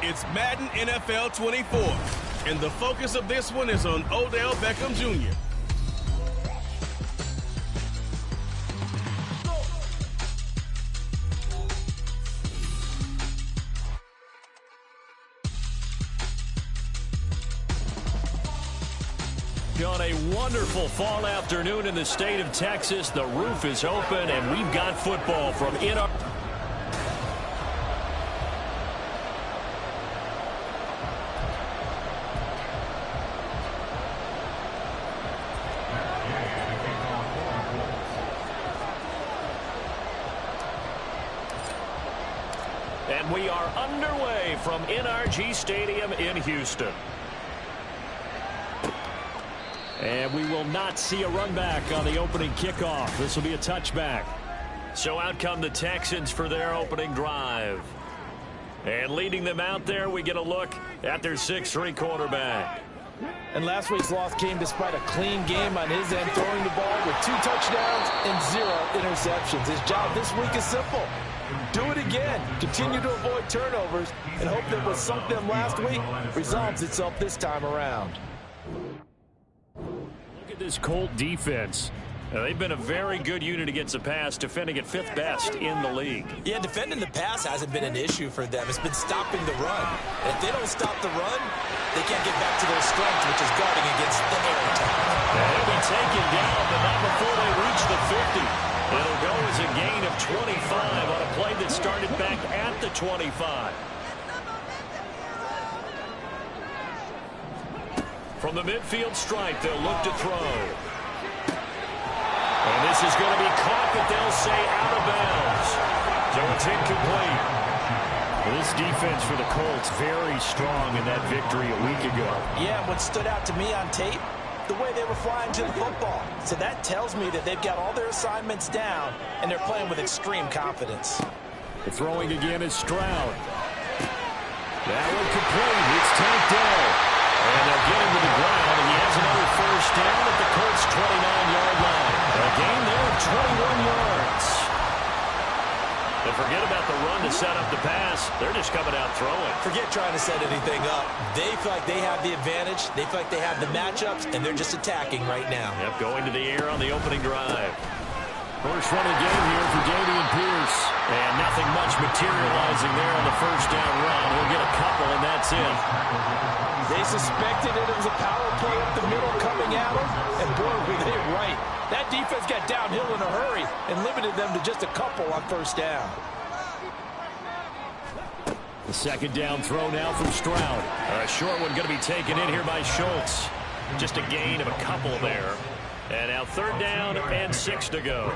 It's Madden NFL 24, and the focus of this one is on Odell Beckham Jr. On a wonderful fall afternoon in the state of Texas, the roof is open, and we've got football from in our... And we are underway from NRG Stadium in Houston. And we will not see a run back on the opening kickoff. This will be a touchback. So out come the Texans for their opening drive. And leading them out there, we get a look at their 6'3" quarterback. And last week's loss came despite a clean game on his end, throwing the ball with 2 touchdowns and 0 interceptions. His job this week is simple. Do it again. Continue to avoid turnovers and hope that what sunk them last week resolves itself this time around. Look at this Colt defense. They've been a very good unit against the pass, defending at 5th best in the league. Yeah, defending the pass hasn't been an issue for them. It's been stopping the run. And if they don't stop the run, they can't get back to their strength, which is guarding against the air attack. They'll be taken down, but not before they reach the 50. It'll go as a gain of 25 on a play that started back at the 25. From the midfield stripe, they'll look to throw. And this is going to be caught, but they'll say out of bounds. So it's incomplete. This defense for the Colts very strong in that victory a week ago. Yeah, what stood out to me on tape, the way they were flying to the football. So that tells me that they've got all their assignments down, and they're playing with extreme confidence. The throwing again is Stroud. That one complete. It's tanked down. And they'll get him to the ground, and he has another first down at the Colts' 29-yard line. A gain there of 21 yards. And forget about the run to set up the pass. They're just coming out throwing. Forget trying to set anything up. They feel like they have the advantage. They feel like they have the matchups, and they're just attacking right now. Yep, going to the air on the opening drive. First run of the game here for Dameon Pierce. And nothing much materializing there on the first down run. He'll get a couple, and that's it. They suspected it was a power play up the middle coming at them, and boy, were they right. That defense got downhill in a hurry and limited them to just a couple on first down. The second down throw now from Stroud. A short one going to be taken in here by Schultz. Just a gain of a couple there. And now 3rd down and 6 to go.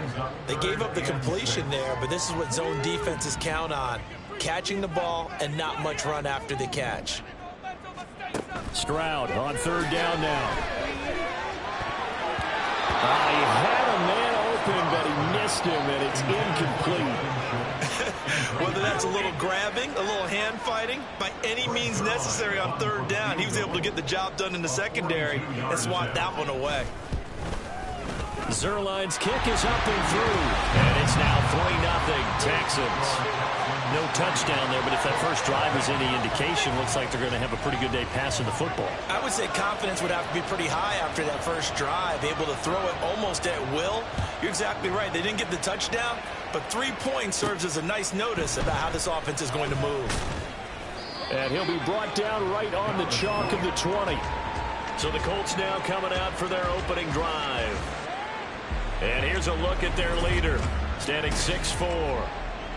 They gave up the completion there, but this is what zone defenses count on. Catching the ball and not much run after the catch. Stroud on 3rd down now. He had a man open, but he missed him, and it's incomplete. Whether that's a little grabbing, a little hand fighting, by any means necessary on 3rd down, he was able to get the job done in the secondary and swat that one away. Zerline's kick is up and through, and it's now 3-0 Texans. No touchdown there, but if that first drive is any indication, looks like they're going to have a pretty good day passing the football. I would say confidence would have to be pretty high after that first drive, able to throw it almost at will. You're exactly right. They didn't get the touchdown, but 3 points serves as a nice notice about how this offense is going to move. And he'll be brought down right on the chalk of the 20. So the Colts now coming out for their opening drive. And here's a look at their leader, standing 6'4".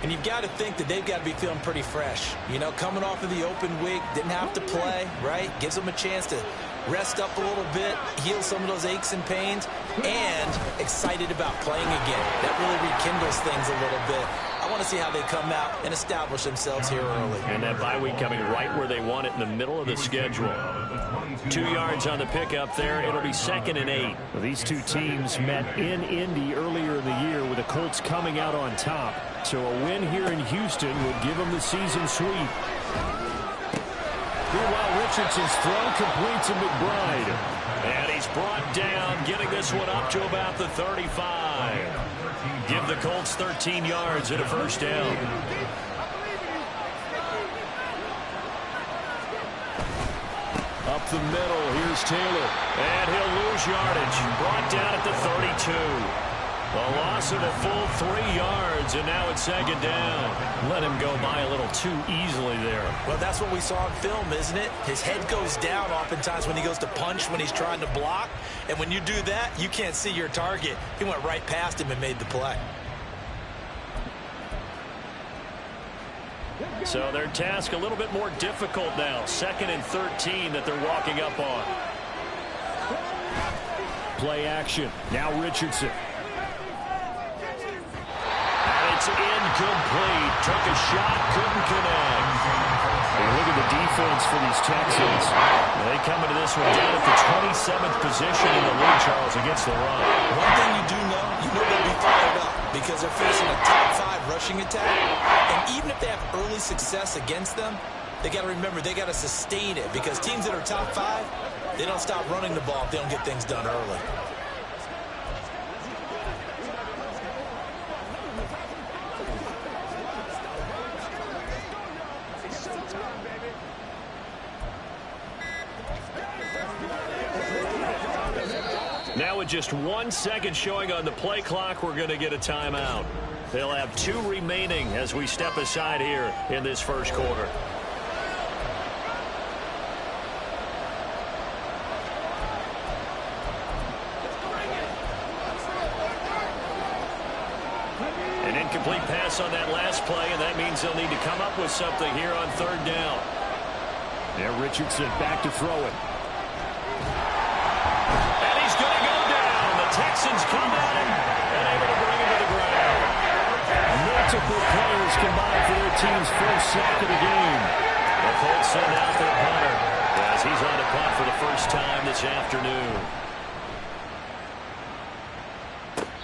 And you've got to think that they've got to be feeling pretty fresh. You know, coming off of the open week, didn't have to play, right? Gives them a chance to rest up a little bit, heal some of those aches and pains, and excited about playing again. That really rekindles things a little bit. I want to see how they come out and establish themselves here early. And that bye week coming right where they want it, in the middle of the schedule. 2 yards on the pickup there. It'll be 2nd and 8. Well, these two teams met in Indy earlier in the year with the Colts coming out on top. So a win here in Houston would give them the season sweep. Meanwhile, Richardson's throw completes to McBride. And he's brought down, getting this one up to about the 35. Give the Colts 13 yards and a first down. the middle. Here's Taylor. And he'll lose yardage. Brought down at the 32. A loss of a full 3 yards, and now it's second down. Let him go by a little too easily there. Well, that's what we saw in film, isn't it? His head goes down oftentimes when he goes to punch, when he's trying to block. And when you do that, you can't see your target. He went right past him and made the play. So their task a little bit more difficult now. 2nd and 13 that they're walking up on. Play action. Now Richardson. It's incomplete. Took a shot, couldn't connect. And look at the defense for these Texans. They come into this one down at the 27th position in the league, Charles, against the run. One thing you do know, they'll be fired up because they're facing a top 5 rushing attack. And even if they have early success against them, they got to remember they got to sustain it because teams that are top 5, they don't stop running the ball if they don't get things done early. Now with just 1 second showing on the play clock, we're going to get a timeout. They'll have 2 remaining as we step aside here in this first quarter. An incomplete pass on that last play, and that means they'll need to come up with something here on 3rd down. There, Richardson back to throw it. Texans come at him and able to bring him to the ground. Multiple players combined for their team's first sack of the game. The Colts send out their punter as he's on the punt for the first time this afternoon.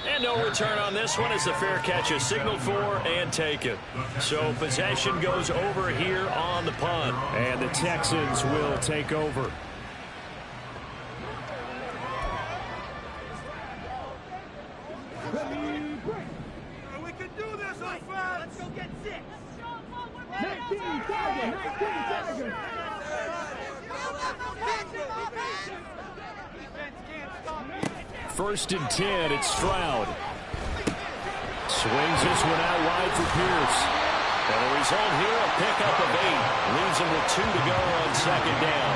And no return on this one as the fair catch is signaled for and taken. So possession goes over here on the punt. And the Texans will take over. We can do this on 5. Let's go get 6. 19 Tigers. First and 10, it's Stroud. Swings this one out wide for Pierce. And the result here, a pickup of 8. Leaves him with 2 to go on 2nd down.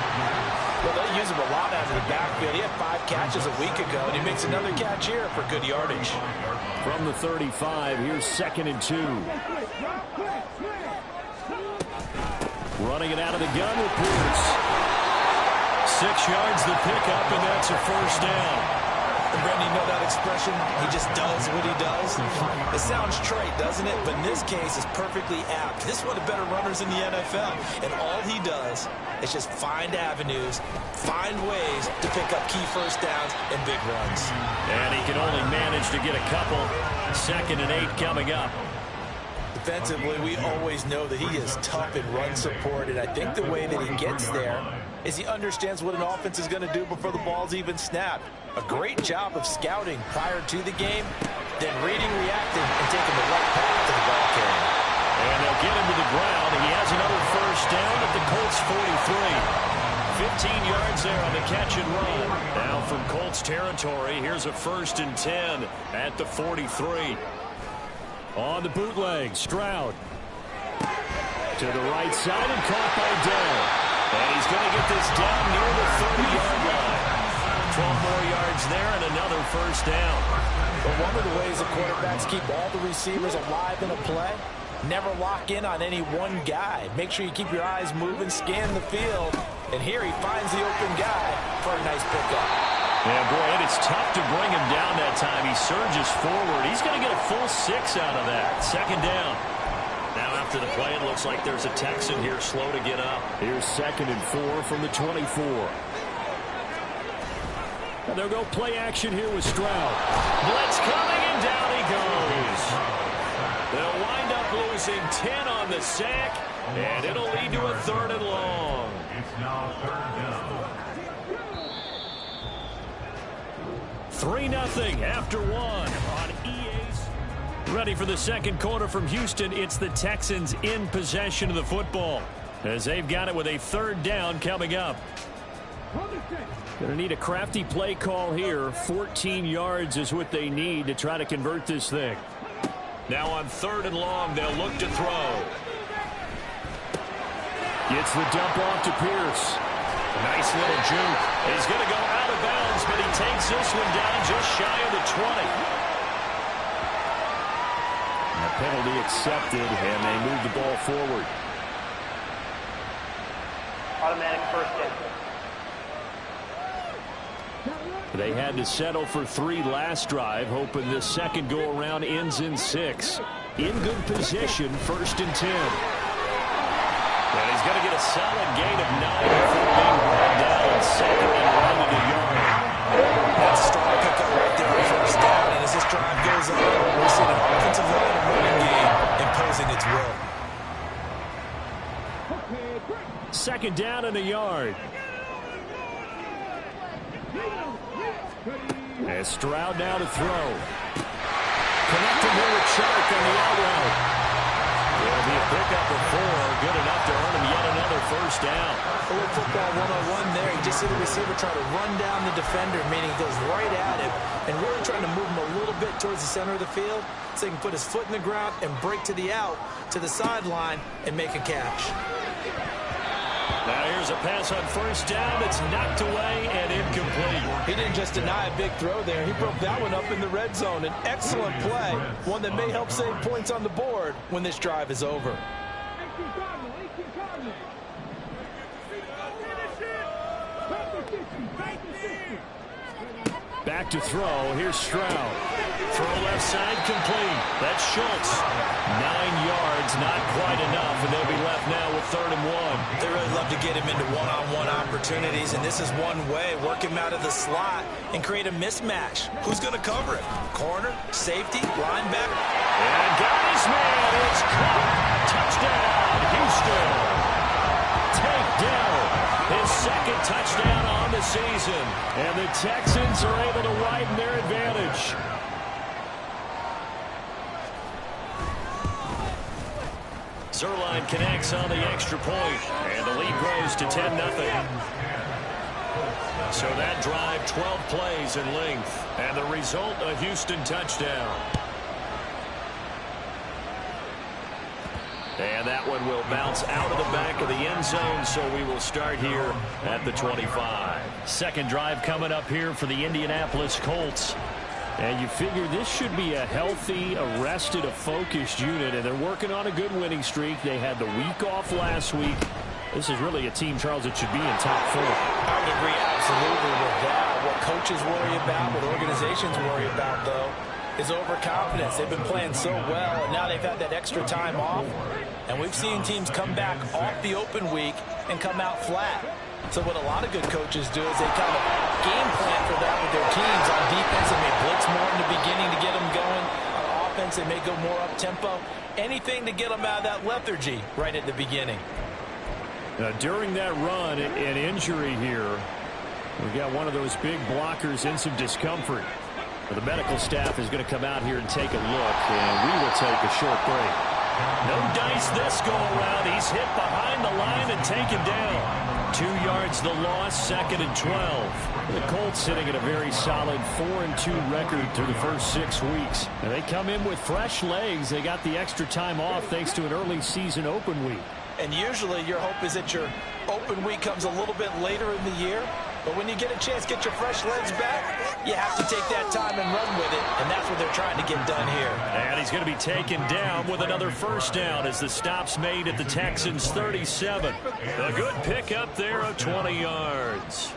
Well, they use him a lot out of the backfield. He had 5 catches a week ago, and he makes another catch here for good yardage. From the 35, here's 2nd and 2. Running it out of the gun with Pierce. 6 yards the pickup, and that's a first down. And Brandon, you know that expression? He just does what he does. It sounds trite, doesn't it? But in this case, it's perfectly apt. This is one of the better runners in the NFL. And all he does is just find avenues, find ways to pick up key first downs and big runs. And he can only manage to get a couple. 2nd and 8 coming up. Defensively, we always know that he is tough in run support. And I think the way that he gets there is he understands what an offense is going to do before the ball's even snapped. A great job of scouting prior to the game, then reading, reacting, and taking the right path to the ball carrier. And they'll get him to the ground, and he has another first down at the Colts 43. 15 yards there on the catch and run. Now from Colts territory, here's a 1st and 10 at the 43. On the bootleg, Stroud. To the right side and caught by Dell. And he's going to get this down near the 30-yard line. 12 more yards there and another first down. But one of the ways the quarterbacks keep all the receivers alive in a play, never lock in on any one guy. Make sure you keep your eyes moving, scan the field. And here he finds the open guy for a nice pickup. Yeah, boy, and it's tough to bring him down that time. He surges forward. He's going to get a full 6 out of that. 2nd down. Now after the play, it looks like there's a Texan here slow to get up. Here's 2nd and 4 from the 24. And they'll go play action here with Stroud. Blitz coming, and down he goes. They'll wind up losing 10 on the sack, and it'll lead to a 3rd and long. It's now 3rd down. 3-0 after 1 on EA's. Ready for the second quarter from Houston. It's the Texans in possession of the football as they've got it with a 3rd down coming up. Going to need a crafty play call here. 14 yards is what they need to try to convert this thing. Now on 3rd and long, they'll look to throw. Gets the dump off to Pierce. Nice little juke. He's going to go out of bounds, but he takes this one down just shy of the 20. And the penalty accepted, and they move the ball forward. Automatic first down. They had to settle for 3 last drive, hoping this second go-around ends in 6. In good position, 1st and 10. And he's going to get a solid gain of 9 before being brought down on 2nd and 1 to the yard. That's a strong pickup right there on 1st down. And as this drive goes on, we're seeing an offensive line and running game imposing its will. 2nd down and a yard. And Stroud now to throw. Connecting here with Shark on the out route. It'll be a pickup of 4, good enough to earn him yet another 1st down. A little football 101 there. You just see the receiver try to run down the defender, meaning he goes right at him and really trying to move him a little bit towards the center of the field so he can put his foot in the ground and break to the out, to the sideline, and make a catch. Now here's a pass on 1st down. It's knocked away and incomplete. He didn't just deny a big throw there. He broke that one up in the red zone. An excellent play, one that may help save points on the board when this drive is over. Back to throw. Here's Stroud. Throw left side complete. That's Schultz. 9 yards, not quite enough, and they'll be left now with 3rd and 1. They really love to get him into one-on-one opportunities, and this is one way. Work him out of the slot and create a mismatch. Who's going to cover it? Corner, safety, linebacker. And got his man. It's caught. Touchdown, Houston. Takedown. His 2nd touchdown on the season. And the Texans are able to widen their advantage. Zerline connects on the extra point, and the lead grows to 10-0. So that drive, 12 plays in length, and the result, a Houston touchdown. And that one will bounce out of the back of the end zone, so we will start here at the 25. 2nd drive coming up here for the Indianapolis Colts. And you figure this should be a healthy, arrested, a focused unit, and they're working on a good winning streak. They had the week off last week. This is really a team, Charles, that should be in top 4. I would agree absolutely with that. What coaches worry about, what organizations worry about, though, is overconfidence. They've been playing so well, and now they've had that extra time off. And we've seen teams come back off the open week and come out flat. So what a lot of good coaches do is they kind of game plan for that with their teams. On defense, they may blitz more in the beginning to get them going. On offense, they may go more up-tempo. Anything to get them out of that lethargy right at the beginning. During that run, an injury here. We've got one of those big blockers in some discomfort. The medical staff is going to come out here and take a look, and we will take a short break. No dice this go-around. He's hit behind the line and taken down. 2 yards the loss, 2nd and 12. The Colts sitting at a very solid 4-2 record through the first 6 weeks. And they come in with fresh legs. They got the extra time off thanks to an early season open week. And usually your hope is that your open week comes a little bit later in the year. But when you get a chance to get your fresh legs back, you have to take that time and run with it. And that's what they're trying to get done here. And he's going to be taken down with another 1st down as the stop's made at the Texans' 37. A good pickup there of 20 yards.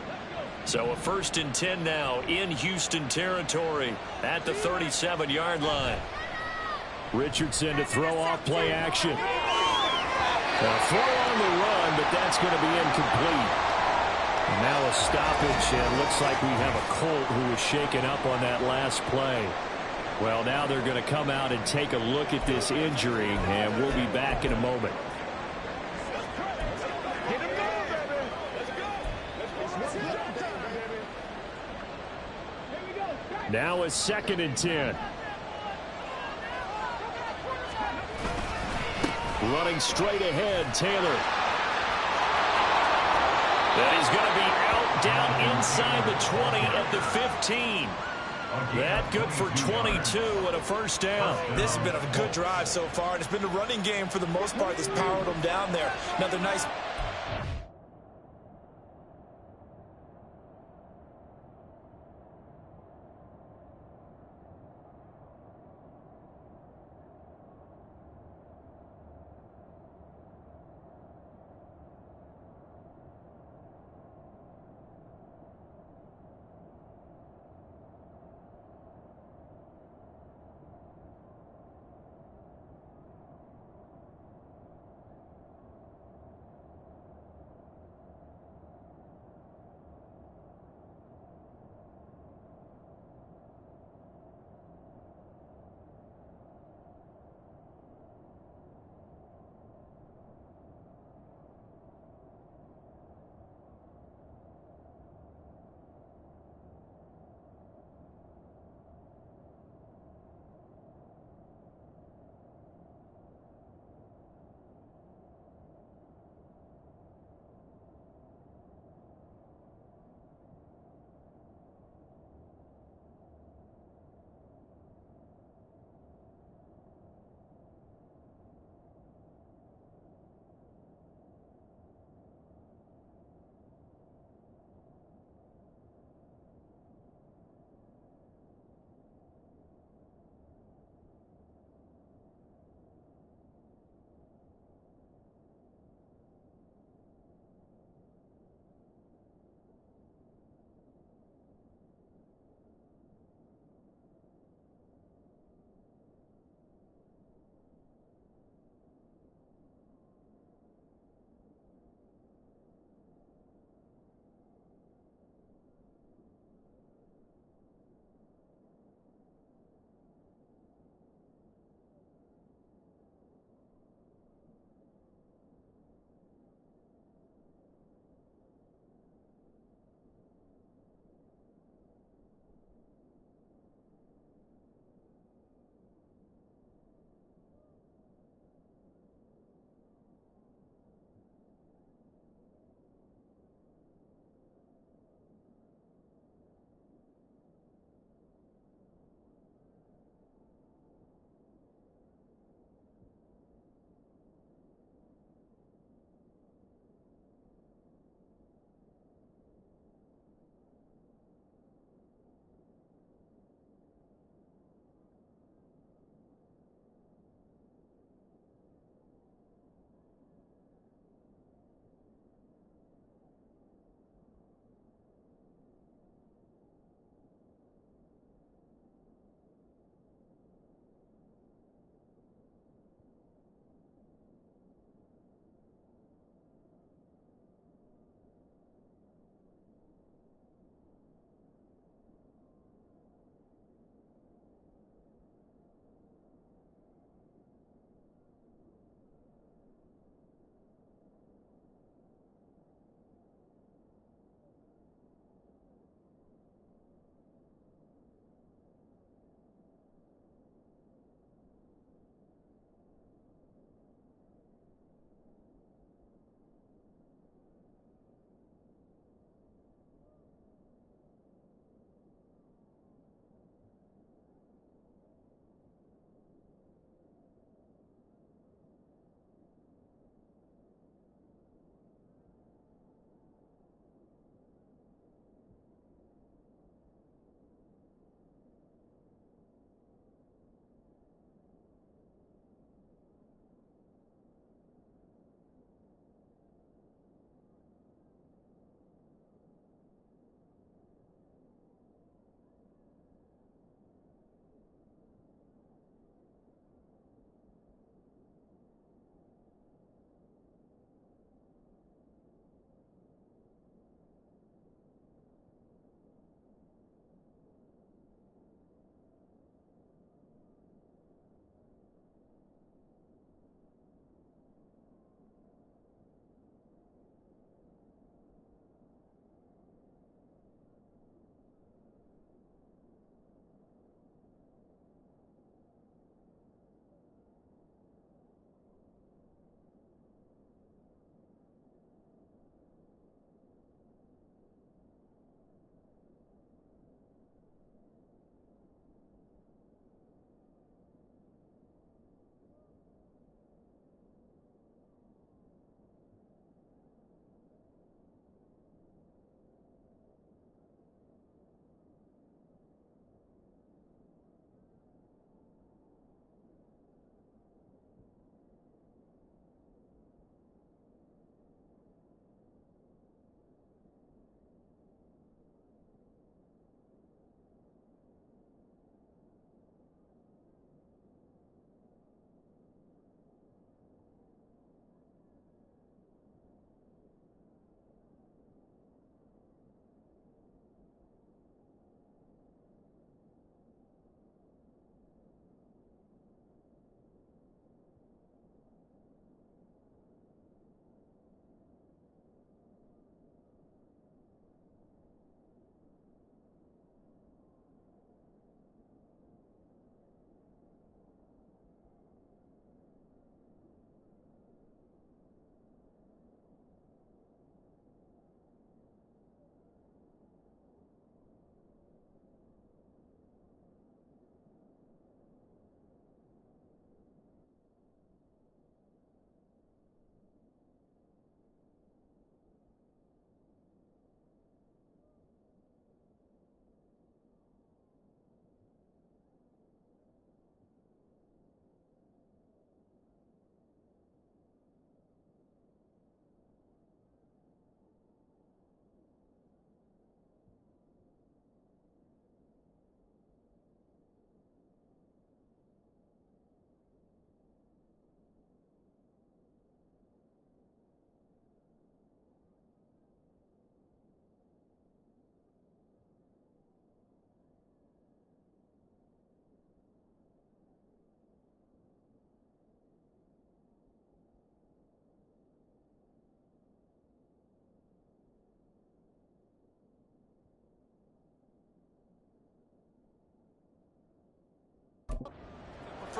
So a 1st and 10 now in Houston territory at the 37-yard line. Richardson to throw off play action. A throw on the run, but that's going to be incomplete. And now a stoppage, and looks like we have a Colt who was shaken up on that last play. Well, now they're going to come out and take a look at this injury, and we'll be back in a moment. Now a 2nd and 10. Running straight ahead, Taylor. And he's going to be down inside the 20 at the 15. That good for 22 and a first down. This has been a good drive so far, and it's been the running game for the most part that's powered them down there. Another nice...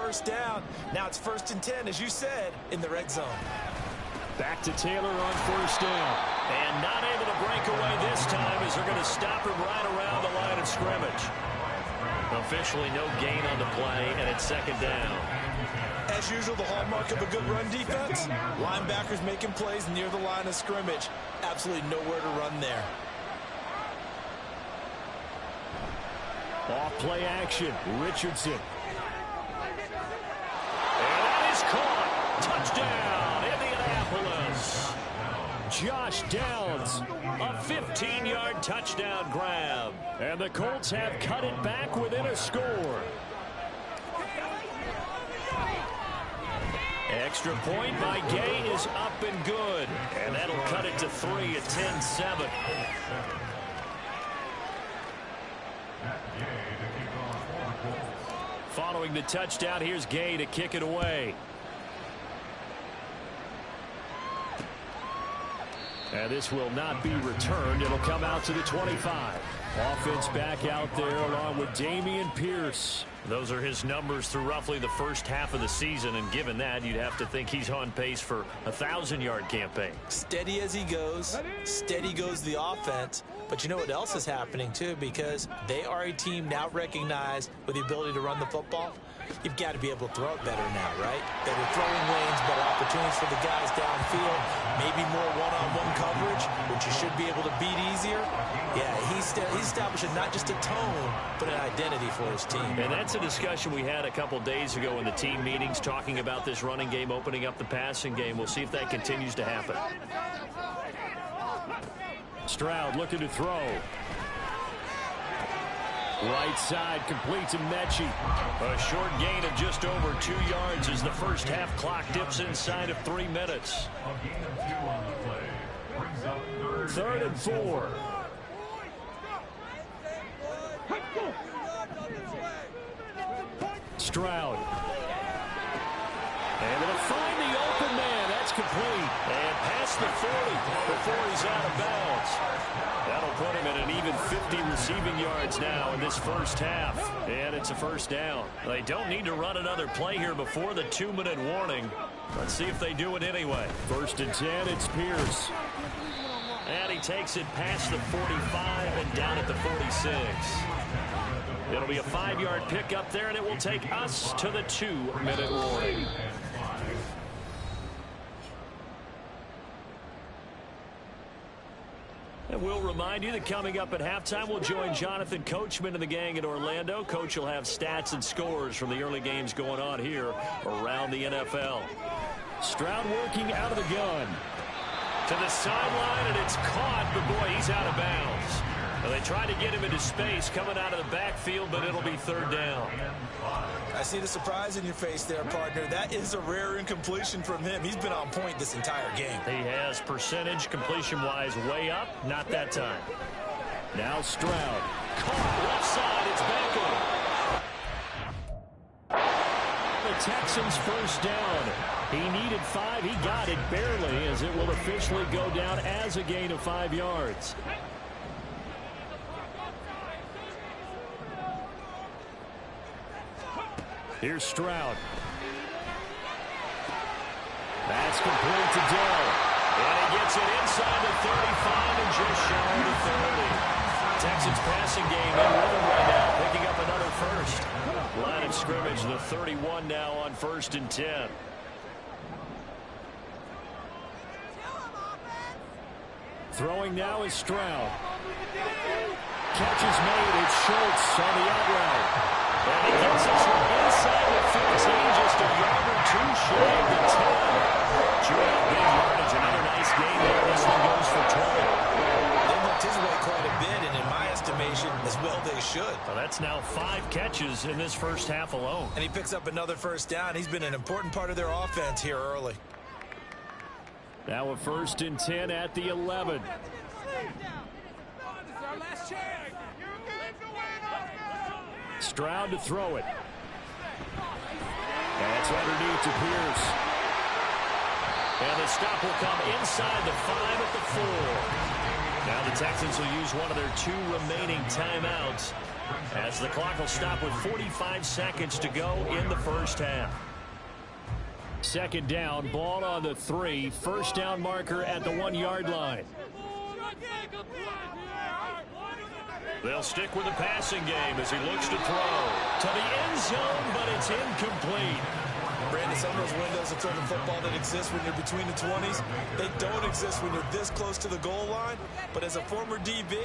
first down. Now it's 1st and 10, as you said, in the red zone. Back to Taylor on first down. And not able to break away this time as they're going to stop him right around the line of scrimmage. Officially no gain on the play, and it's 2nd down. As usual, the hallmark of a good run defense, linebackers making plays near the line of scrimmage. Absolutely nowhere to run there. Off play action, Richardson. And that is caught. Touchdown, Indianapolis. Josh Downs, a 15-yard touchdown grab. And the Colts have cut it back within a score. Extra point by Gay is up and good. And that'll cut it to 3 at 10-7. Following the touchdown, here's Gay to kick it away. And this will not be returned. It'll come out to the 25. Offense back out there along with Dameon Pierce. Those are his numbers through roughly the first half of the season, and given that, you'd have to think he's on pace for a 1,000-yard campaign. Steady as he goes, steady goes the offense. But you know what else is happening, too, because they are a team now recognized with the ability to run the football. You've got to be able to throw it better now, right? Better throwing lanes, better opportunities for the guys downfield, maybe more one-on-one coverage, which you should be able to beat easier. Yeah, he's establishing not just a tone, but an identity for his team. And that's a discussion we had a couple days ago in the team meetings, talking about this running game, opening up the passing game. We'll see if that continues to happen. Stroud looking to throw. Right side, complete to Mechie. A short gain of just over 2 yards as the first half clock dips inside of 3 minutes. 3rd and 4. Stroud. And it'll find the open man. That's complete. And past the 40 before he's out of bounds. That'll put him at an even 50 receiving yards now in this first half. And it's a first down. They don't need to run another play here before the 2-minute warning. Let's see if they do it anyway. 1st and 10, it's Pierce. And he takes it past the 45 and down at the 46. It'll be a 5-yard pickup there, and it will take us to the 2-minute warning. And we'll remind you that coming up at halftime, we'll join Jonathan Coachman and the gang in Orlando. Coach will have stats and scores from the early games going on here around the NFL. Stroud working out of the gun. To the sideline, and it's caught, but boy, he's out of bounds. Well, they tried to get him into space coming out of the backfield, but it'll be 3rd down. I see the surprise in your face there, partner. That is a rare incompletion from him. He's been on point this entire game. He has percentage completion-wise way up. Not that time. Now Stroud. Caught left side. It's back in. The Texans first down. He needed 5. He got it barely, as it will officially go down as a gain of 5 yards. Here's Stroud. That's complete to Dell. And he gets it inside the 35 and just shy of the 30. Texans passing game in rhythm right now, picking up another first. Line of scrimmage, the 31 now on 1st and 10. Throwing now is Stroud. Catch is made. It's Schultz on the out route. And he gets this one inside the 15, just a yard or 2 shy of the 10. Chewing out big yardage. Another nice game there. This one goes for 20. They looked his way quite a bit, and in my estimation, as well they should. Well, that's now 5 catches in this first half alone. And he picks up another first down. He's been an important part of their offense here early. Now a 1st and 10 at the 11. Stroud to throw it. That's underneath to Pierce. And the stop will come inside the 5 at the 4. Now the Texans will use one of their 2 remaining timeouts as the clock will stop with 45 seconds to go in the first half. Second down, ball on the 3. First down marker at the 1-yard line. They'll stick with the passing game as he looks to throw to the end zone, but it's incomplete. Brandon, some of those windows of throwing the football that exist when you're between the 20s, they don't exist when you're this close to the goal line. But as a former DB,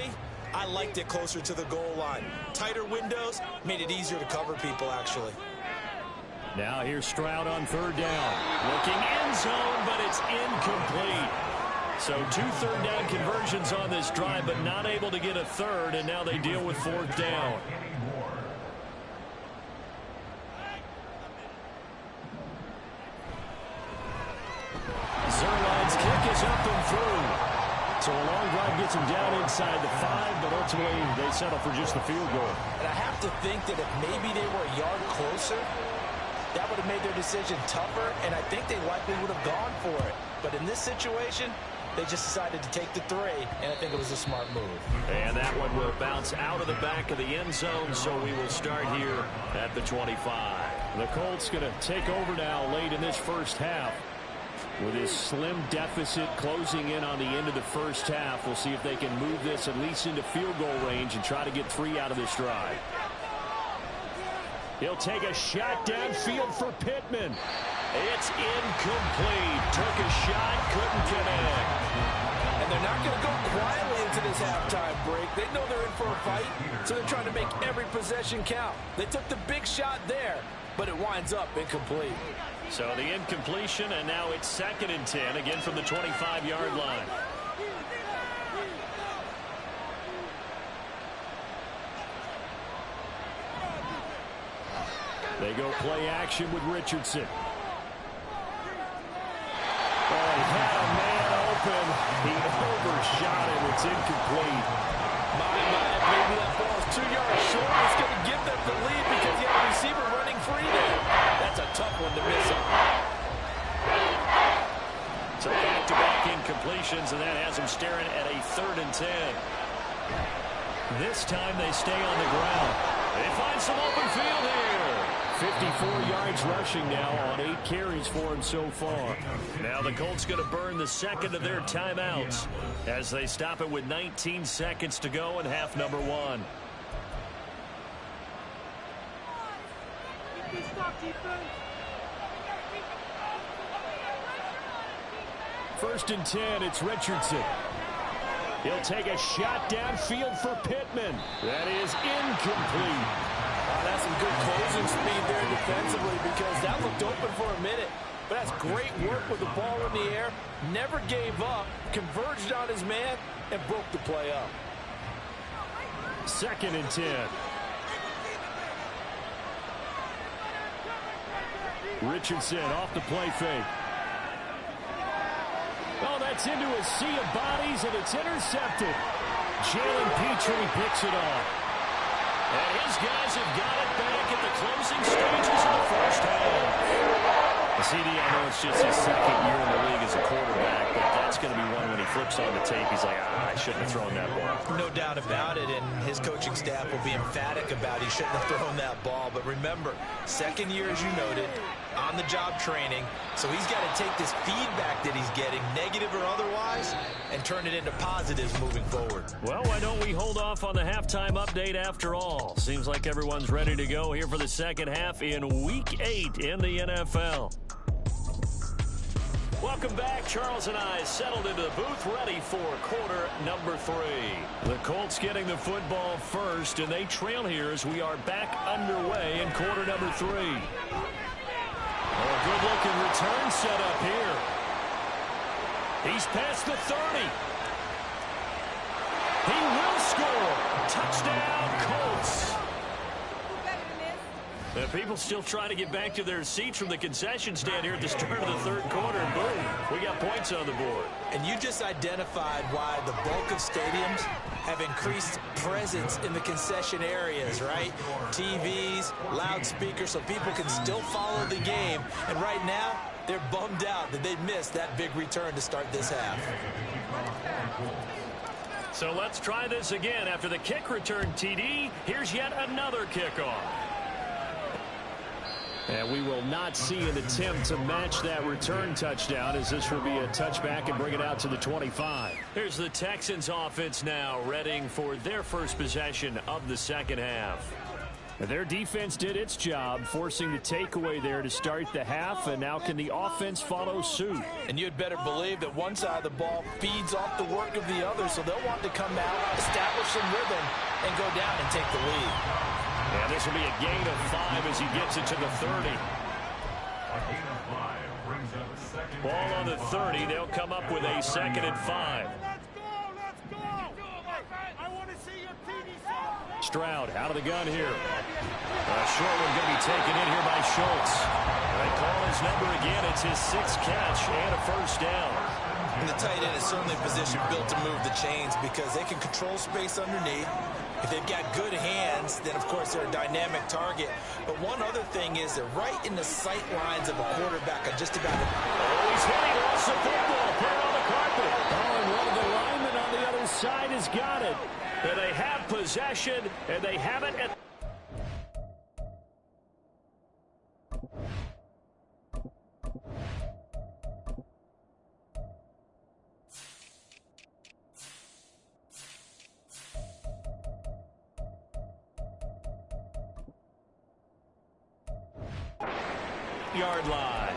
I liked it closer to the goal line. Tighter windows made it easier to cover people, actually. Now here's Stroud on third down. Looking end zone, but it's incomplete. So 2 third-down conversions on this drive, but not able to get a third, and now they deal with fourth down. Zerline's kick is up and through. So a long drive gets him down inside the 5, but ultimately they settle for just the field goal. And I have to think that if maybe they were a yard closer, that would have made their decision tougher, and I think they likely would have gone for it. But in this situation, they just decided to take the 3, and I think it was a smart move. And that one will bounce out of the back of the end zone, so we will start here at the 25. The Colts going to take over now late in this first half. With his slim deficit closing in on the end of the first half, we'll see if they can move this at least into field goal range and try to get 3 out of this drive. He'll take a shot downfield for Pittman. It's incomplete. Took a shot, couldn't connect. And they're not going to go quietly into this halftime break. They know they're in for a fight, so they're trying to make every possession count. They took the big shot there, but it winds up incomplete. So the incompletion, and now it's 2nd and 10, again from the 25-yard line. They go play action with Richardson. Oh, he had a man open. He overshot it. It's incomplete. Maybe that ball is 2 yards short. It's going to give them the lead because you have a receiver running free there. That's a tough one to miss on. So back-to-back incompletions, and that has them staring at a 3rd and 10. This time they stay on the ground. They find some open field here. 54 yards rushing now on 8 carries for him so far. Now the Colts going to burn the second of their timeouts as they stop it with 19 seconds to go in half number 1. First and 10, it's Richardson. He'll take a shot downfield for Pittman. That is incomplete. That's some good closing speed there defensively because that looked open for a minute. But that's great work with the ball in the air. Never gave up, converged on his man, and broke the play up. 2nd and 10. Richardson off the play fake. Oh, that's into a sea of bodies, and it's intercepted. Jalen Petrie picks it off. And his guys have got it back in the closing stages of the first half. CD, I know it's just his 2nd year in the league as a quarterback, but that's going to be one when he flips on the tape, he's like, I shouldn't have thrown that ball. No doubt about it, and his coaching staff will be emphatic about he shouldn't have thrown that ball. But remember, 2nd year, as you noted, on-the-job training, so he's got to take this feedback that he's getting, negative or otherwise, and turn it into positives moving forward. Well, why don't we hold off on the halftime update after all? Seems like everyone's ready to go here for the second half in Week 8 in the NFL. Welcome back. Charles and I settled into the booth ready for quarter number 3. The Colts getting the football first, and they trail here as we are back underway in quarter number 3. Oh, a good-looking return set up here. He's past the 30. He will score. Touchdown, Colts. People still trying to get back to their seats from the concession stand here at the start of the 3rd quarter. Boom, we got points on the board. And you just identified why the bulk of stadiums have increased presence in the concession areas, right? TVs, loudspeakers, so people can still follow the game. And right now, they're bummed out that they missed that big return to start this half. So let's try this again. After the kick return TD, here's yet another kickoff. And we will not see an attempt to match that return touchdown, as this will be a touchback and bring it out to the 25. Here's the Texans offense now, readying for their first possession of the second half. Their defense did its job, forcing the takeaway there to start the half, and now can the offense follow suit? And you'd better believe that one side of the ball feeds off the work of the other, so they'll want to come out, establish some rhythm, and go down and take the lead. And this will be a gain of 5 as he gets it to the 30. Ball on the 30. They'll come up with a 2nd and 5. Stroud out of the gun here. A short one going to be taken in here by Schultz. They call his number again. It's his 6th catch and a first down. And the tight end is certainly a position built to move the chains because they can control space underneath. If they've got good hands, then of course they're a dynamic target. But one other thing is they're right in the sight lines of a quarterback on just about he's hitting lost the football. Put it on the carpet. Oh, and one of the linemen on the other side has got it. And they have possession, and they have it at... yard line.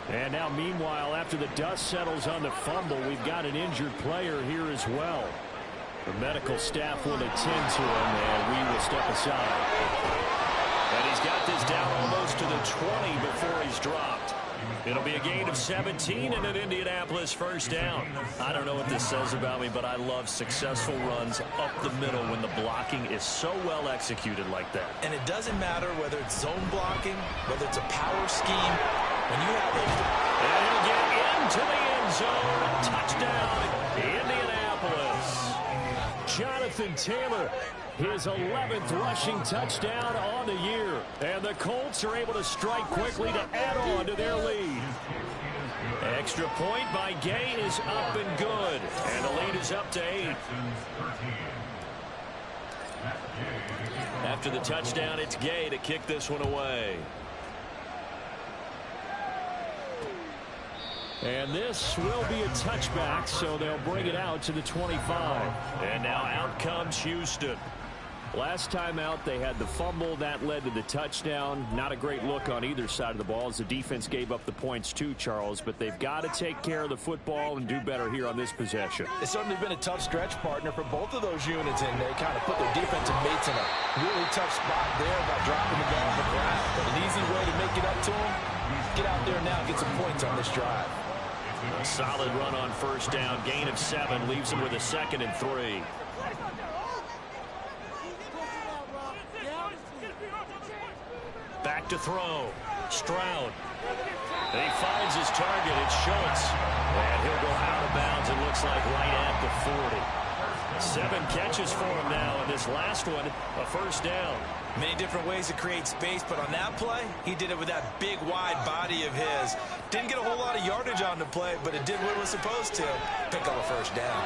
And now, meanwhile, after the dust settles on the fumble, we've got an injured player here as well. The medical staff will attend to him, and we will step aside. And he's got this down almost to the 20 before he's dropped. It'll be a gain of 17 and an Indianapolis first down. I don't know what this says about me, but I love successful runs up the middle when the blocking is so well executed like that. And it doesn't matter whether it's zone blocking, whether it's a power scheme. When you have it, and he'll get into the end zone. Touchdown, Indianapolis. Jonathan Taylor, his 11th rushing touchdown on the year. And the Colts are able to strike quickly to add on to their lead. Extra point by Gay is up and good. And the lead is up to 8. After the touchdown, it's Gay to kick this one away. And this will be a touchback, so they'll bring it out to the 25. And now out comes Houston. Last time out, they had the fumble. That led to the touchdown. Not a great look on either side of the ball as the defense gave up the points too, Charles. But they've got to take care of the football and do better here on this possession. It's certainly been a tough stretch, partner, for both of those units, and they kind of put their defensive mates in a really tough spot there by dropping the ball on the ground. But an easy way to make it up to them, get out there now and get some points on this drive. A solid run on first down. Gain of 7 leaves them with a 2nd and 3. Back to throw. Stroud. And he finds his target. It's Schultz. And he'll go out of bounds, it looks like, right at the 40. 7 catches for him now, and this last one, a first down. Many different ways to create space, but on that play, he did it with that big, wide body of his. Didn't get a whole lot of yardage on the play, but it did what it was supposed to. Pick up a first down.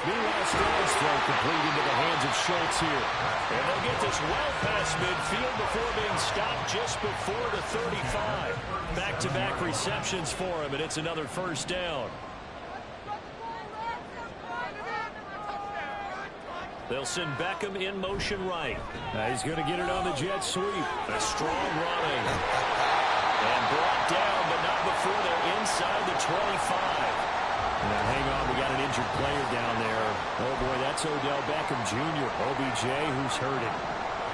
Meanwhile, Stroud's throw complete into the hands of Schultz here. And they'll get this well past midfield before being stopped just before the 35. Back-to-back receptions for him, and it's another first down. They'll send Beckham in motion right. He's going to get it on the jet sweep. A strong running. And brought down, but not before they're inside the 25. Now, hang on, we got an injured player down there. Oh, boy, that's Odell Beckham Jr., OBJ, who's hurting.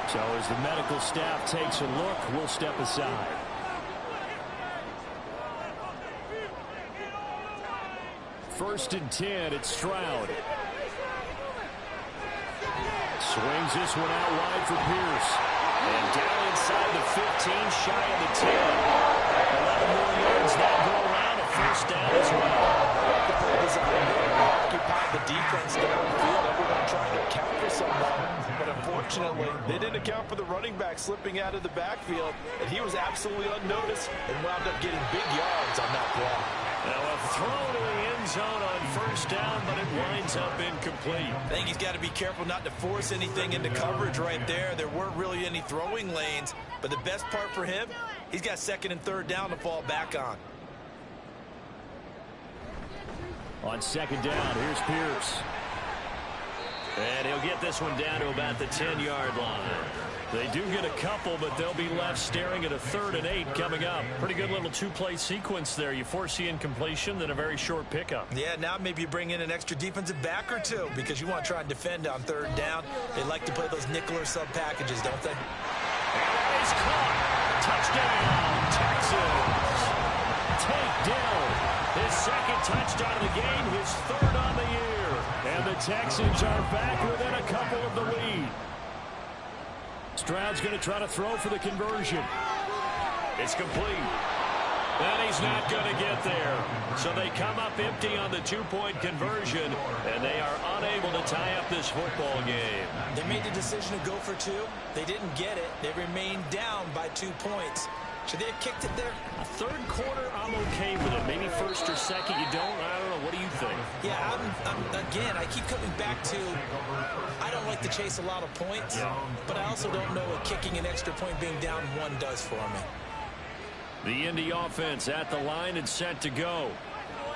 So as the medical staff takes a look, we'll step aside. First and 10, it's Stroud. Swings this one out wide for Pierce. And down inside the 15, shy of the 10. 11 more yards now go around. A first down as well. The play design occupied the defense downfield. Everyone trying to account for someone. But unfortunately, they didn't account for the running back slipping out of the backfield. And he was absolutely unnoticed and wound up getting big yards on that play. Now a throw to the end end zone on first down, but it winds up incomplete. I think he's got to be careful not to force anything into coverage right there. There weren't really any throwing lanes, but the best part for him, he's got second and third down to fall back on. On second down, here's Pierce. And he'll get this one down to about the 10-yard line. They do get a couple, but they'll be left staring at a 3rd and 8 coming up. Pretty good little two-play sequence there. You force the incompletion, then a very short pickup. Yeah, now maybe you bring in an extra defensive back or two because you want to try and defend on 3rd down. They like to play those nickel or sub packages, don't they? And that is caught. Touchdown, Texans. Takedown. His second touchdown of the game, his 3rd on the year. And the Texans are back within a couple of the lead. Stroud's going to try to throw for the conversion. It's complete. And he's not going to get there. So they come up empty on the 2-point conversion, and they are unable to tie up this football game. They made the decision to go for 2. They didn't get it. They remained down by 2 points. Should they have kicked it there? A 3rd quarter, I'm okay with it. Maybe 1st or 2nd, you don't. I don't know. What do you think? Yeah, again, I keep coming back to I don't like to chase a lot of points, but I also don't know what kicking an extra point being down 1 does for me. The Indy offense at the line and set to go.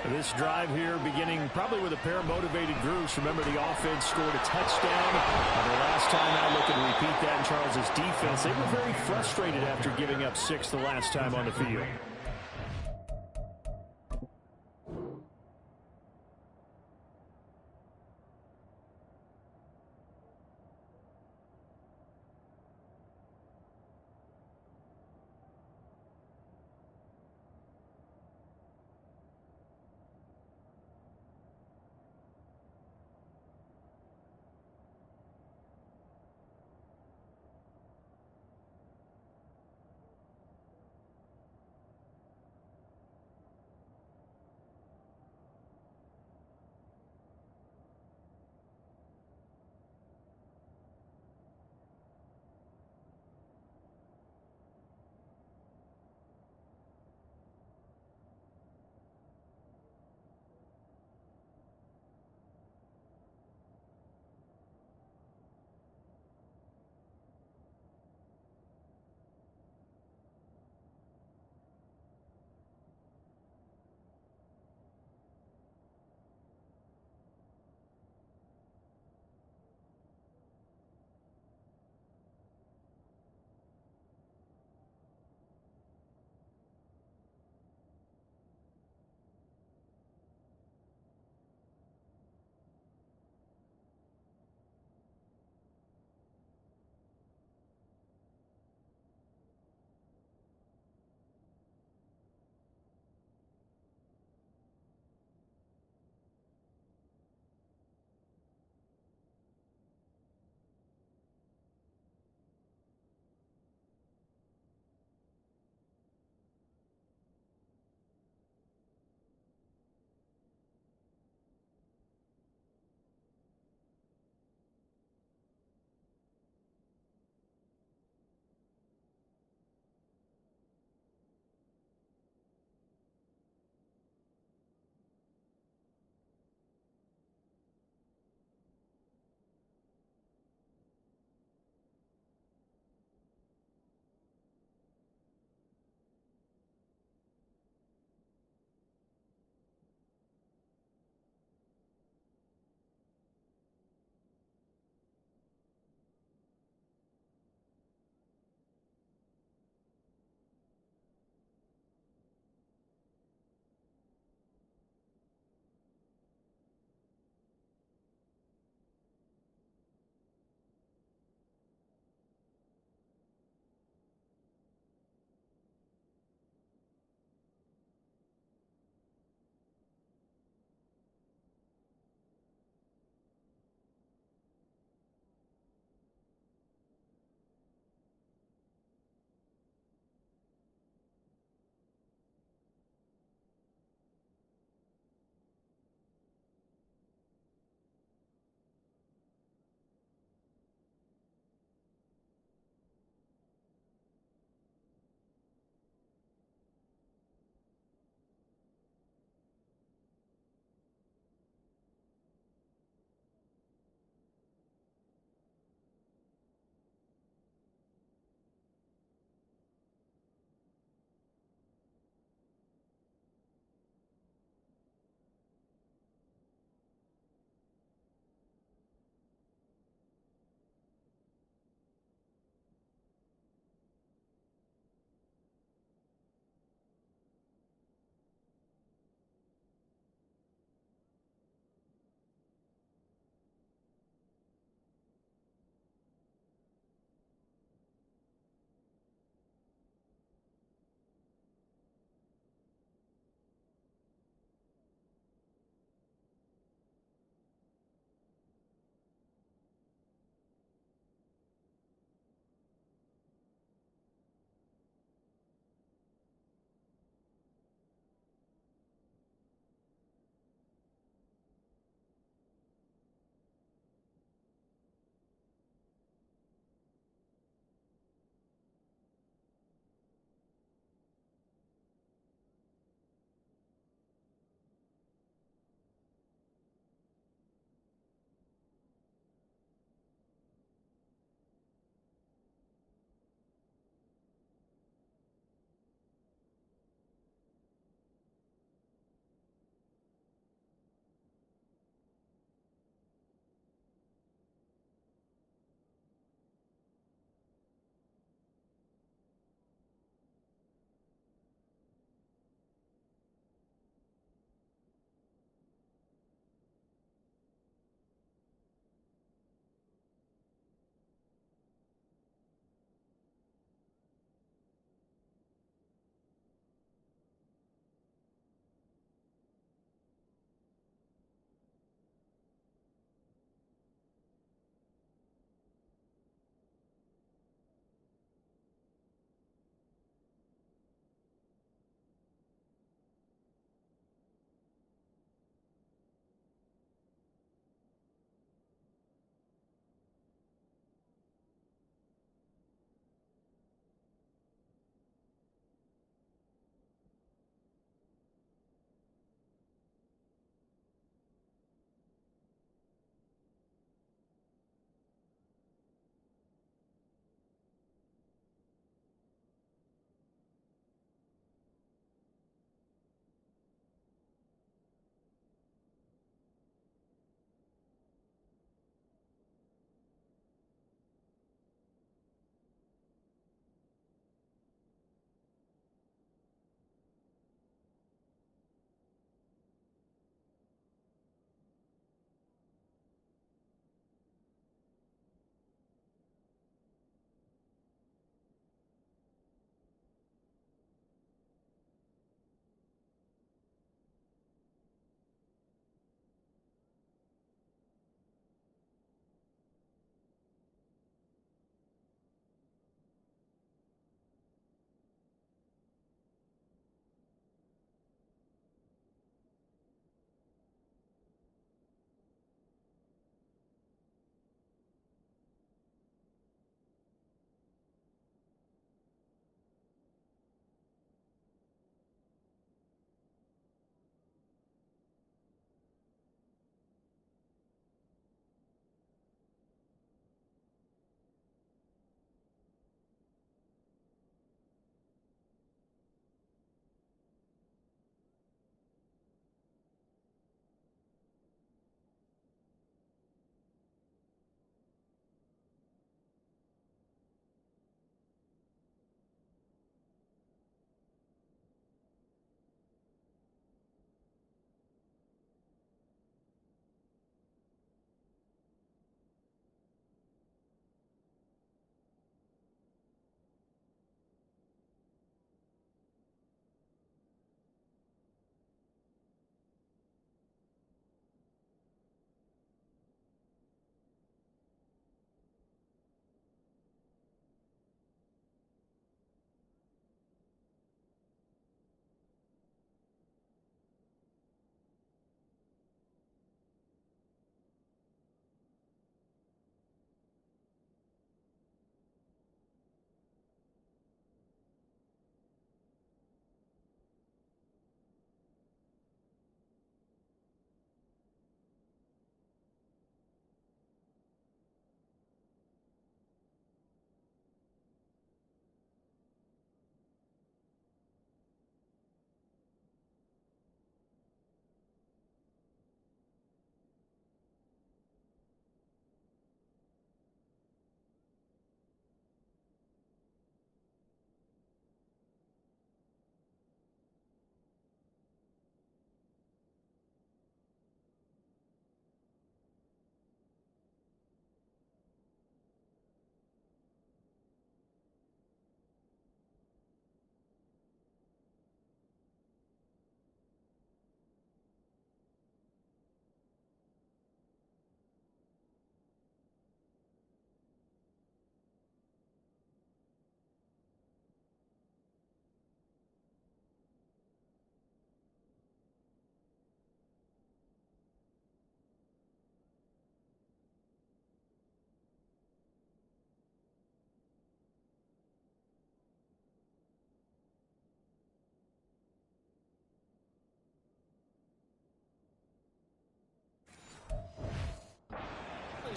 This drive here beginning probably with a pair of motivated groups. Remember, the offense scored a touchdown. And the last time out, look and repeat that in Charles's defense. They were very frustrated after giving up 6 the last time on the field.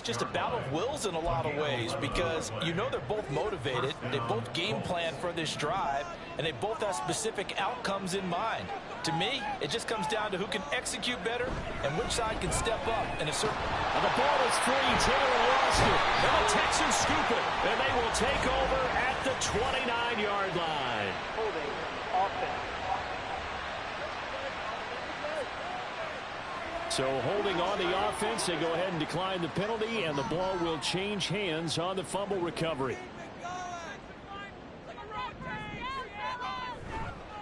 it's just a battle of wills in a lot of ways because you know they're both motivated, they both game plan for this drive, and they both have specific outcomes in mind. To me, it just comes down to who can execute better and which side can step up in a certain... And the ball is free. Taylor lost it. And the Texans scoop it. And they will take over at the 29-yard line. Holding offense. So holding on the offense, they go ahead and decline the penalty, and the ball will change hands on the fumble recovery.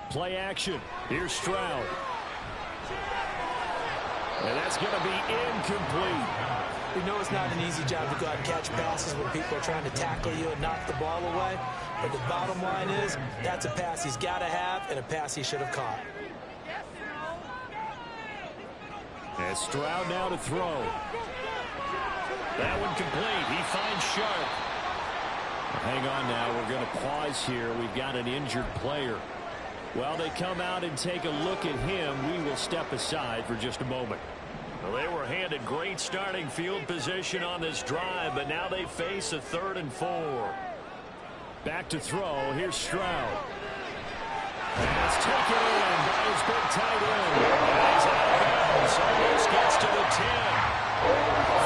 Play action. Here's Stroud. And that's going to be incomplete. We know it's not an easy job to go out and catch passes when people are trying to tackle you and knock the ball away. But the bottom line is, that's a pass he's got to have and a pass he should have caught. And Stroud now to throw. That one complete. He finds Sharp. Hang on now. We're going to pause here. We've got an injured player. While they come out and take a look at him, we will step aside for just a moment. Well, they were handed great starting field position on this drive, but now they face a 3rd and 4. Back to throw. Here's Stroud. That's taken in by his big tight end. And he's out of bounds. Almost gets to the 10.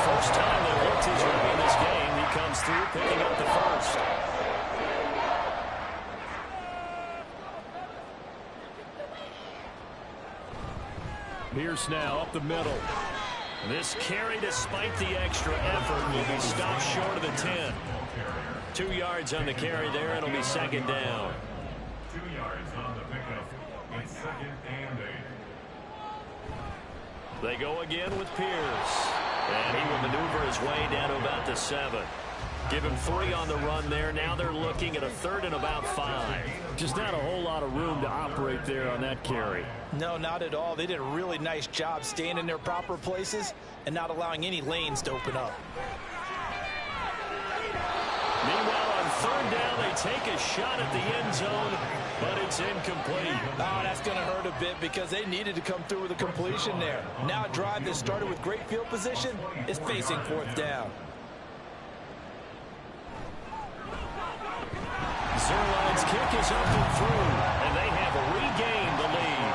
First time they looked his way in this game. He comes through picking up the first. Pierce now up the middle. This carry, despite the extra effort, will be stopped short of the 10. 2 yards on the carry there, and it'll be 2nd down. 2 yards on the pickup. It's 2nd and 8. They go again with Pierce. And he will maneuver his way down to about the 7. Give him 3 on the run there. Now they're looking at a 3rd and about 5. Just not a whole lot of room to operate there on that carry. No, not at all. They did a really nice job staying in their proper places and not allowing any lanes to open up. Meanwhile, on 3rd down, they take a shot at the end zone, but it's incomplete. Oh, that's going to hurt a bit because they needed to come through with a completion there. Now a drive that started with great field position is facing 4th down. Zerline's kick is up and through, and they have regained the lead.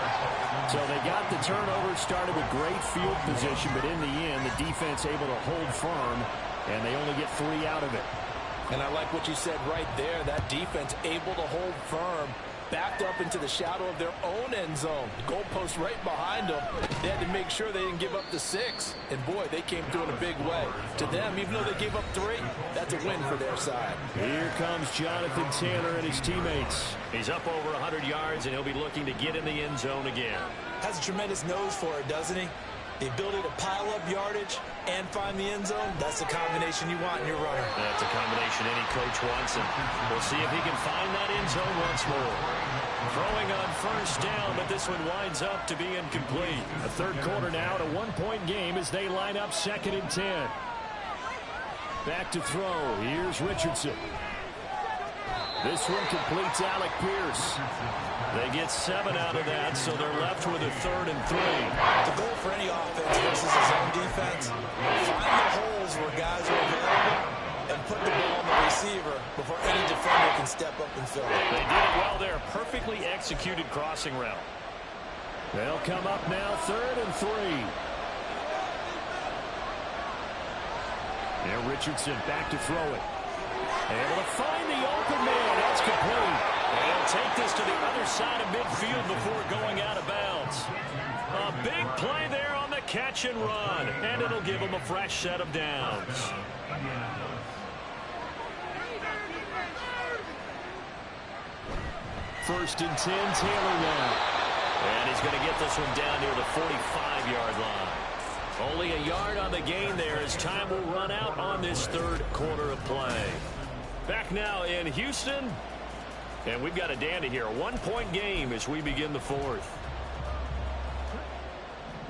So they got the turnover, started with great field position, but in the end, the defense able to hold firm, and they only get 3 out of it. And I like what you said right there. That defense able to hold firm, backed up into the shadow of their own end zone. The goalpost right behind them. They had to make sure they didn't give up the 6. And boy, they came through in a big way. To them, even though they gave up 3, that's a win for their side. Here comes Jonathan Taylor and his teammates. He's up over 100 yards, and he'll be looking to get in the end zone again. Has a tremendous nose for it, doesn't he? The ability to pile up yardage and find the end zone, that's the combination you want in your runner. That's a combination any coach wants, and we'll see if he can find that end zone once more. Throwing on 1st down, but this one winds up to be incomplete. A 3rd quarter now, a 1-point game as they line up 2nd and 10. Back to throw. Here's Richardson. This one completes Alec Pierce. They get 7 out of that, so they're left with a 3rd and 3. The goal for any offense versus his own defense, find the holes where guys are available and put the ball on the receiver before any defender can step up and fill it. They did it well there. Perfectly executed crossing route. They'll come up now 3rd and 3. Now Richardson back to throw it. Able to find the open man. That's complete. They'll take this to the other side of midfield before going out of bounds. A big play there on the catch and run. And it'll give them a fresh set of downs. First and 10, Taylor now. And he's going to get this one down near the 45-yard line. Only a yard on the gain there as time will run out on this 3rd quarter of play. Back now in Houston. And we've got a dandy here. A 1-point game as we begin the 4th.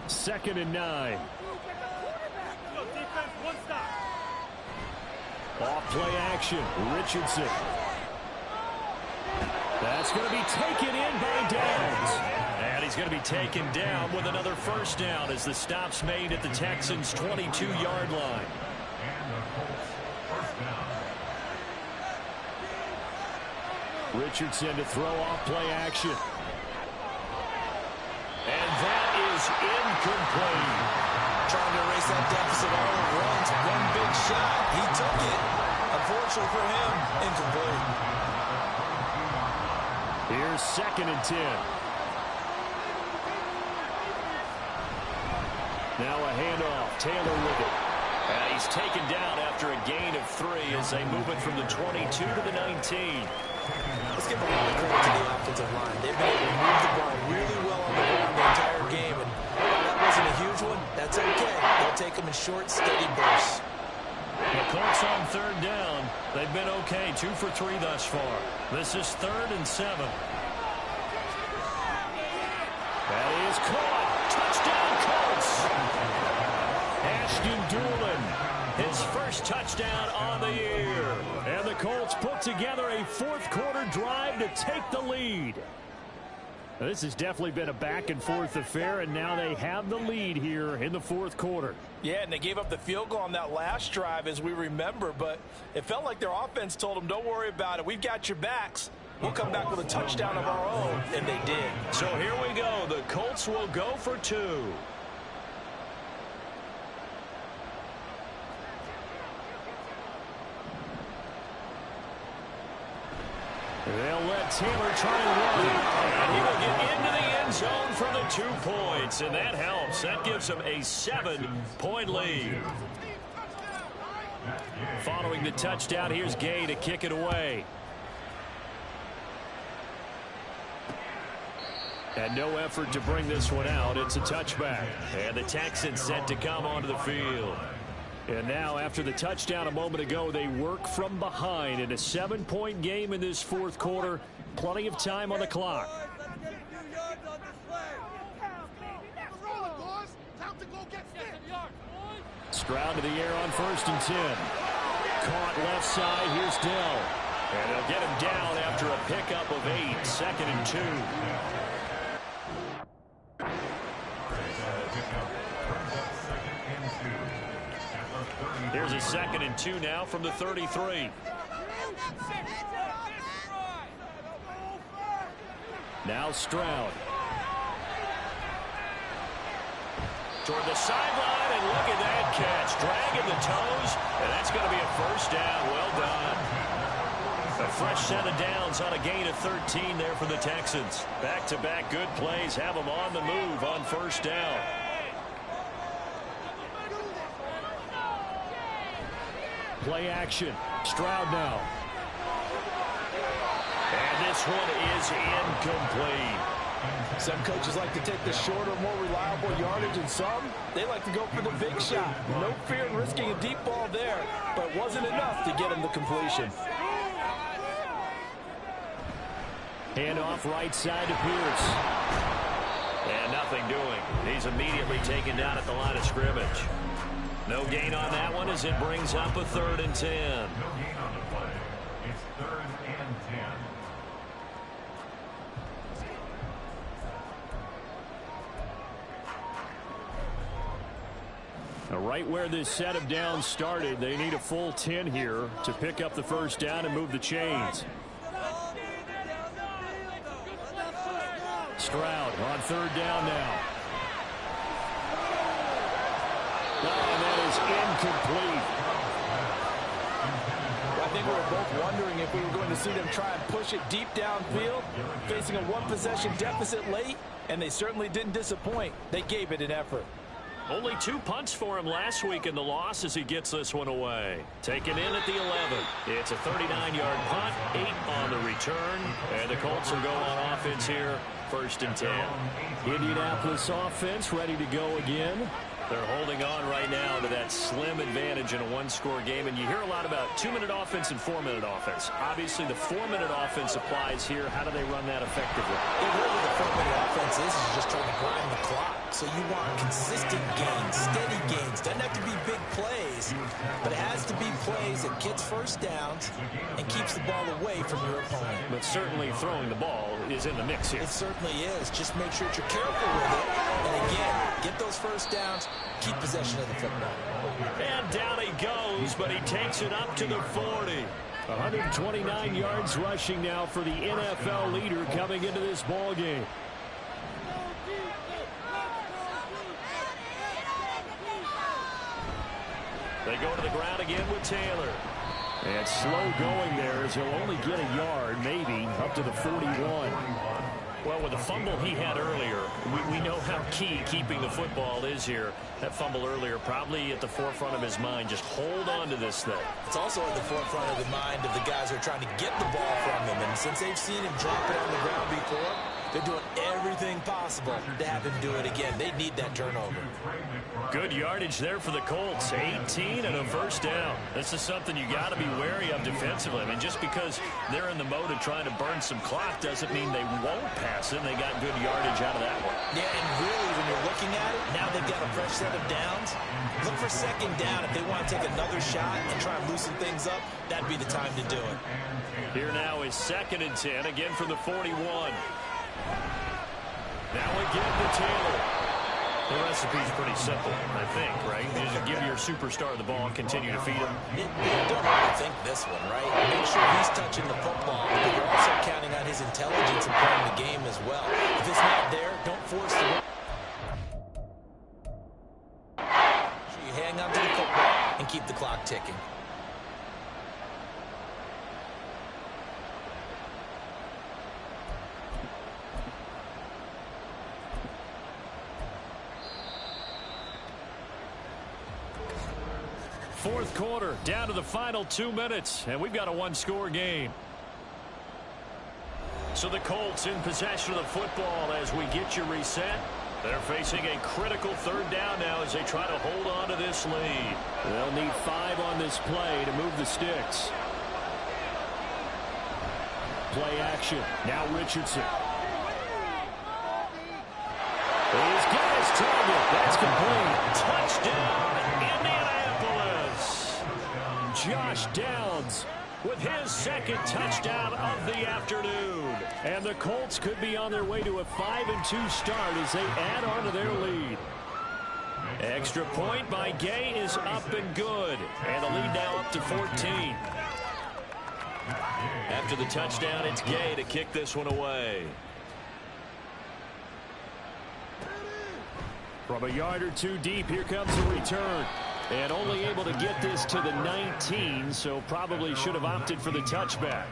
2nd and 9. Off play action. Richardson. That's going to be taken in by Downs. And he's going to be taken down with another 1st down as the stop's made at the Texans' 22-yard line. And the Colts first down. Richardson to throw off play action. And that is incomplete. Trying to erase that deficit all at once. One big shot. He took it. Unfortunately for him, incomplete. Here's 2nd and 10. Now a handoff. Taylor with it. He's taken down after a gain of 3 as they move it from the 22 to the 19. Let's give a lot of credit to the offensive line. They've been able to move the ball really well on the ground the entire game. And while that wasn't a huge one, that's okay. They'll take them in short, steady bursts. The Colts on 3rd down. They've been okay, 2 for 3 thus far. This is 3rd and 7. That is caught. Touchdown, Colts. Ashton Doolin, his first touchdown on the year. And the Colts put together a 4th-quarter drive to take the lead. This has definitely been a back-and-forth affair, and now they have the lead here in the 4th quarter. Yeah, and they gave up the field goal on that last drive, as we remember, but it felt like their offense told them, don't worry about it. We've got your backs. We'll come back with a touchdown of our own, and they did. So here we go. The Colts will go for 2. They'll let Taylor try and run. And he will get into the end zone for the 2 points, and that helps. That gives him a 7-point lead. Following the touchdown, here's Gay to kick it away. And no effort to bring this one out. It's a touchback. And the Texans set to come onto the field. And now, after the touchdown a moment ago, they work from behind in a 7-point game in this 4th quarter. Plenty of time on the clock. Stroud to the air on 1st and 10. Caught left side. Here's Dell. And they'll get him down after a pickup of 8. 2nd and 2. Here's a 2nd and 2 now from the 33. Now Stroud. Toward the sideline, and look at that catch. Dragging the toes, and that's going to be a first down. Well done. A fresh set of downs on a gain of 13 there for the Texans. Back-to-back good plays have them on the move on 1st down. Play action. Stroud now. And this one is incomplete. Some coaches like to take the shorter, more reliable yardage, and some, they like to go for the big shot. No fear in risking a deep ball there, but it wasn't enough to get him the completion. Handoff right side to Pierce. And nothing doing. He's immediately taken down at the line of scrimmage. No gain on that one as it brings up a 3rd and 10. No gain on the play. It's 3rd and 10. Now, right where this set of downs started, they need a full 10 here to pick up the 1st down and move the chains. Stroud on 3rd down now. And that is incomplete. I think we were both wondering if we were going to see them try and push it deep downfield, facing a 1-possession deficit late, and they certainly didn't disappoint. They gave it an effort. Only 2 punts for him last week in the loss as he gets this one away. Taken in at the 11. It's a 39-yard punt, 8 on the return, and the Colts will go on offense here, 1st and 10. Indianapolis offense ready to go again. They're holding on right now to that slim advantage in a 1-score game, and you hear a lot about 2-minute offense and 4-minute offense. Obviously, the 4-minute offense applies here. How do they run that effectively? Yeah, really the 4-minute offense is just trying to grind the clock. So you want consistent gains, steady gains. Doesn't have to be big plays, but it has to be plays that gets 1st downs and keeps the ball away from your opponent. But certainly throwing the ball is in the mix here. It certainly is. Just make sure that you're careful with it. And again, get those first downs, keep possession of the football. And down he goes, but he takes it up to the 40. 129 yards rushing now for the NFL leader coming into this ball game. They go to the ground again with Taylor. And slow going there as he'll only get a yard, maybe, up to the 41. Well, with the fumble he had earlier, we know how key keeping the football is here. That fumble earlier probably at the forefront of his mind. Just hold on to this thing. It's also at the forefront of the mind of the guys who are trying to get the ball from him. And since they've seen him drop it on the ground before, they're doing everything possible to have him do it again. They need that turnover. Good yardage there for the Colts. 18 and a first down. This is something you got to be wary of defensively. I mean, just because they're in the mode of trying to burn some clock doesn't mean they won't pass it. They got good yardage out of that one. Yeah, and really, when you're looking at it, now they've got a fresh set of downs. Look for second down. If they want to take another shot and try and loosen things up, that'd be the time to do it. Here now is 2nd and 10, again from the 41. Now again to Taylor. The recipe's pretty simple, I think, right? You just give your superstar the ball and continue to feed him. You don't overthink this one, right? Make sure he's touching the football, but you're also counting on his intelligence in playing the game as well. If it's not there, don't force the run. So you hang on to the football and keep the clock ticking. Fourth quarter, down to the final 2 minutes, and we've got a one-score game. So the Colts in possession of the football as we get you reset. They're facing a critical 3rd down now as they try to hold on to this lead. They'll need 5 on this play to move the sticks. Play action. Now Richardson. He's got his target. That's complete. Touchdown, Indianapolis. Josh Downs with his 2nd touchdown of the afternoon. And the Colts could be on their way to a 5-2 start as they add on to their lead. Extra point by Gay is up and good. And the lead now up to 14. After the touchdown, it's Gay to kick this one away. From a yard or two deep, here comes a return. And only able to get this to the 19, so probably should have opted for the touchback.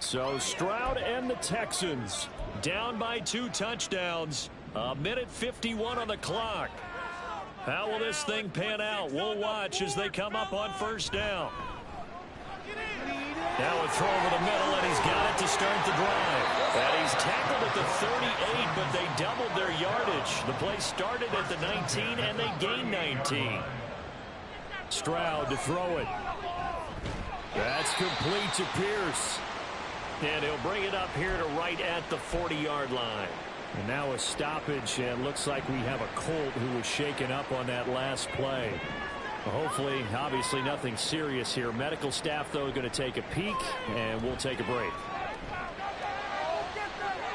So Stroud and the Texans down by 2 touchdowns. 1:51 on the clock. How will this thing pan out? We'll watch as they come up on 1st down. Now a throw over the middle, and he's got it to start the drive. And he's tackled at the 38, but they doubled their yardage. The play started at the 19, and they gained 19. Stroud to throw it. That's complete to Pierce. And he'll bring it up here to right at the 40-yard line. And now a stoppage, and looks like we have a Colt who was shaken up on that last play. Well, hopefully, obviously nothing serious here. Medical staff, though, going to take a peek, and we'll take a break.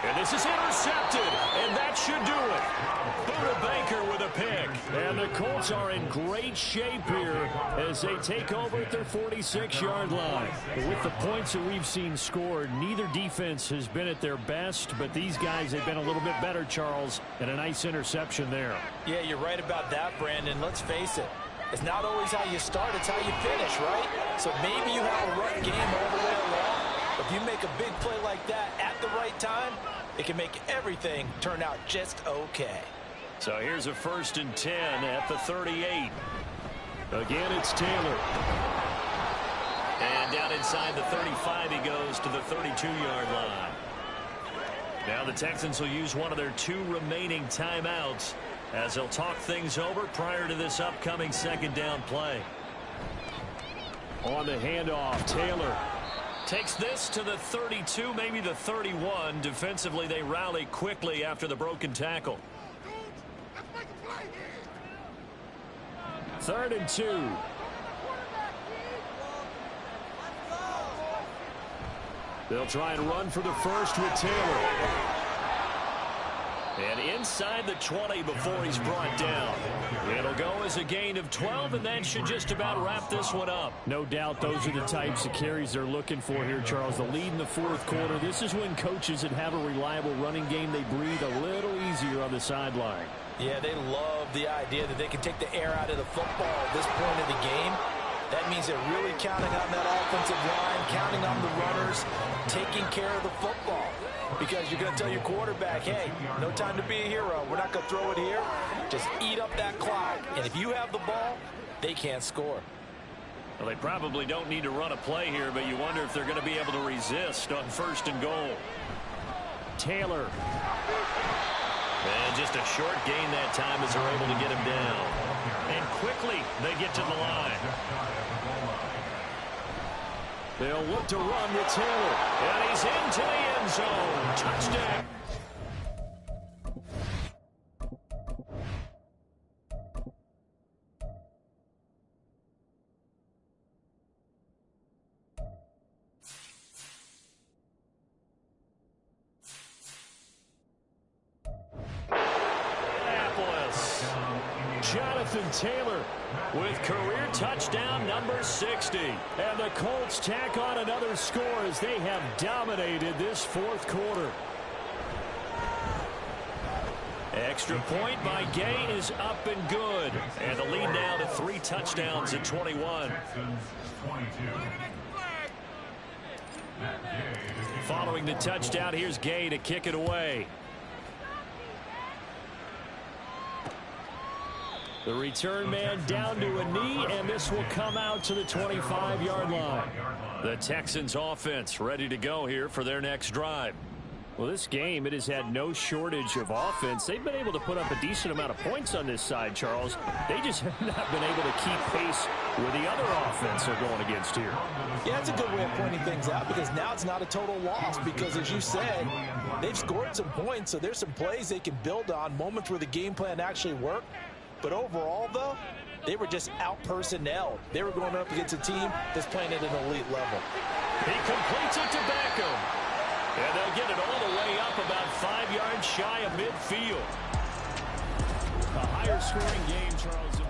And this is intercepted, and that should do it. Buda Baker with a pick. And the Colts are in great shape here as they take over at their 46-yard line. With the points that we've seen scored, neither defense has been at their best, but these guys have been a little bit better, Charles, and a nice interception there. Yeah, you're right about that, Brandon. Let's face it. It's not always how you start, it's how you finish, right? So maybe you have a rough game all the way along. If you make a big play like that at the right time, it can make everything turn out just okay. So here's a 1st and 10 at the 38. Again, it's Taylor. And down inside the 35, he goes to the 32-yard line. Now the Texans will use one of their 2 remaining timeouts as they'll talk things over prior to this upcoming 2nd down play. On the handoff, Taylor takes this to the 32, maybe the 31. Defensively, they rally quickly after the broken tackle. 3rd and 2. They'll try and run for the 1st with Taylor. And inside the 20 before he's brought down. It'll go as a gain of 12, and that should just about wrap this one up. No doubt those are the types of carries they're looking for here, Charles. The lead in the fourth quarter. This is when coaches that have a reliable running game, they breathe a little easier on the sideline. Yeah, they love the idea that they can take the air out of the football at this point in the game. That means they're really counting on that offensive line, counting on the runners, taking care of the football. Because you're going to tell your quarterback, hey, no time to be a hero. We're not going to throw it here. Just eat up that clock. And if you have the ball, they can't score. Well, they probably don't need to run a play here, but you wonder if they're going to be able to resist on 1st and goal. Taylor. And just a short gain that time as they're able to get him down. And quickly they get to the line. They'll look to run with Taylor. And he's into the end zone. Touchdown. Jonathan Taylor with career touchdown number 60. And the Colts tack on another score as they have dominated this fourth quarter. Extra point by Gay is up and good. And the lead now to 3 touchdowns at 21. Following the touchdown, here's Gay to kick it away. The return man down to a knee, and this will come out to the 25-yard line. The Texans offense ready to go here for their next drive. Well, this game, it has had no shortage of offense. They've been able to put up a decent amount of points on this side, Charles. They just have not been able to keep pace with the other offense they're going against here. Yeah, that's a good way of pointing things out because now it's not a total loss because, as you said, they've scored some points, so there's some plays they can build on, moments where the game plan actually worked. But overall, though, they were just out-personnel. They were going up against a team that's playing at an elite level. He completes it to Beckham. And they'll get it all the way up about 5 yards shy of midfield. A higher scoring game, Charles.